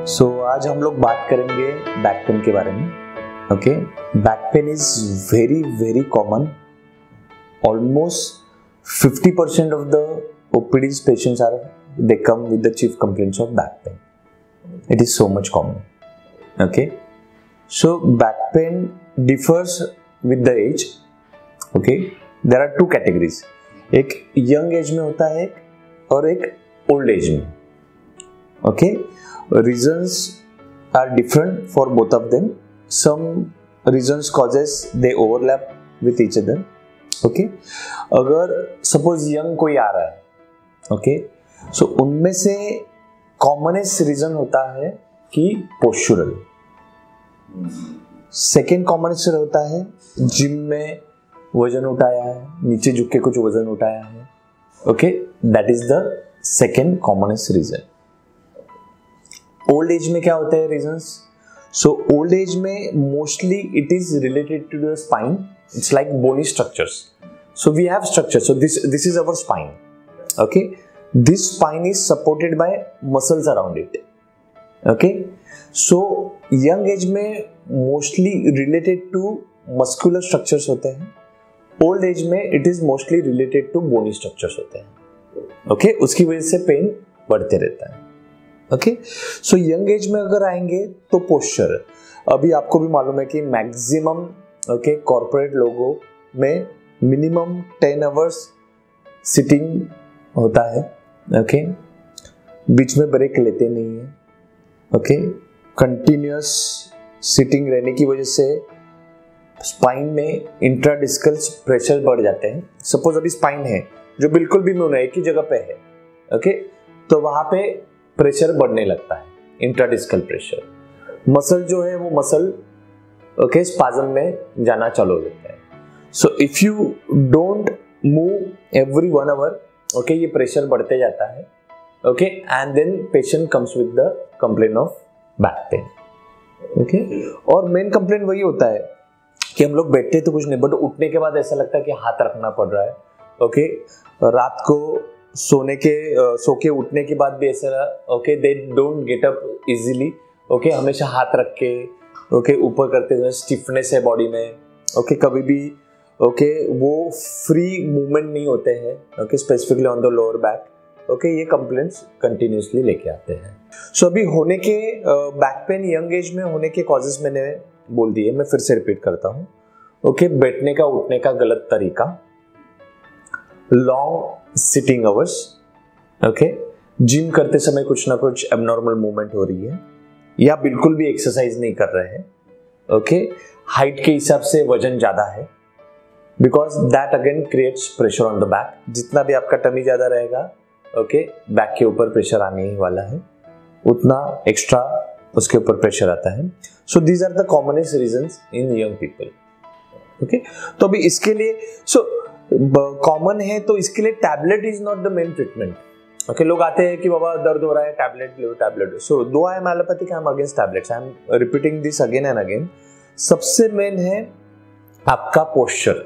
आज हम लोग बात करेंगे बैक पेन के बारे में। Okay, back pain is very very common. Almost 50% of the OPD's patients they come with the chief complaints of back pain. It is so much common. Okay, so back pain differs with the age. Okay, there are two categories. एक young age में होता है और एक old age में. Okay, reasons are different for both of them. Some reasons causes they overlap with each other. Okay, अगर suppose young कोई आ रहा है, okay, so उनमें से commonest reason होता है कि postural. Second commonest होता है जिम में वजन उठाया है, नीचे झुक के कुछ वजन उठाया है. Okay, that is the second commonest reason. Old age में क्या होते हैं रीजंस? सो ओल्ड एज में mostly it is related to the spine. It's like bony structures. So we have structure. So this is our spine. Okay, this spine is supported by muscles around it. Okay, so young age में mostly related to muscular structures होते हैं. Old age में it is mostly related to bony structures होते हैं. Okay, उसकी वजह से pen बढ़ते रहता है. ओके, सो यंग एज में अगर आएंगे तो पोस्चर. अभी आपको भी मालूम है कि मैक्सिमम ओके कॉर्पोरेट लोगों में मिनिमम 10 आवर्स सिटिंग होता है. ओके, बीच में ब्रेक लेते नहीं है. ओके, कंटिन्यूअस सिटिंग रहने की वजह से स्पाइन में इंट्राडिस्कल प्रेशर बढ़ जाते हैं. सपोज अभी स्पाइन है जो बिल्कुल भी मुंह एक ही जगह पे है. ओके, तो वहां पे प्रेशर बढ़ने लगता है, इंट्राडिस्कल प्रेशर. मसल जो है वो मसल ओके स्पाज्म में जाना चालू हो जाता है. So if you don't move every 1 hour okay ये प्रेशर बढ़ते जाता है. Okay, and then patient comes with the complain of back pain. Okay, और मेन कंप्लेन वही होता है कि हम लोग बैठते तो कुछ नहीं, बट उठने के बाद ऐसा लगता है कि हाथ रखना पड़ रहा है. ओके, रात को सो के उठने के बाद भी ऐसा okay they don't get up easily. Okay, हमेशा हाथ रख के ओके ऊपर करते हुए स्टिफनेस है बॉडी में. ओके, कभी भी ओके वो फ्री मूवमेंट नहीं होते हैं. Okay, specifically on the lower back. Okay, ये कंप्लेंट्स कंटिन्यूसली लेके आते हैं. सो अभी होने के बैक पेन यंग एज में होने के कॉजेस मैंने बोल दिए, मैं फिर से रिपीट करता हूँ. ओके, बैठने का उठने का गलत तरीका, long sitting hours. Okay, gym करते समय कुछ ना कुछ एबनॉर्मल मूवमेंट हो रही है या बिल्कुल भी एक्सरसाइज नहीं कर रहे हैं. ओके, हाइट के हिसाब से वजन ज्यादा है, because that again creates pressure on the back. जितना भी आपका टमी ज्यादा रहेगा ओके बैक के ऊपर प्रेशर आने ही वाला है, उतना एक्स्ट्रा उसके ऊपर प्रेशर आता है. So these are the commonest reasons in young people. Okay, तो अभी इसके लिए कॉमन है तो इसके लिए tablet is not the main treatment. Okay, लोग आते हैं कि बाबा दर्द हो रहा है, टैबलेट लो टैबलेट. सो दो I am allopathic, I am against tablets. I am repeating this again and again. सबसे मेन है आपका पोस्चर.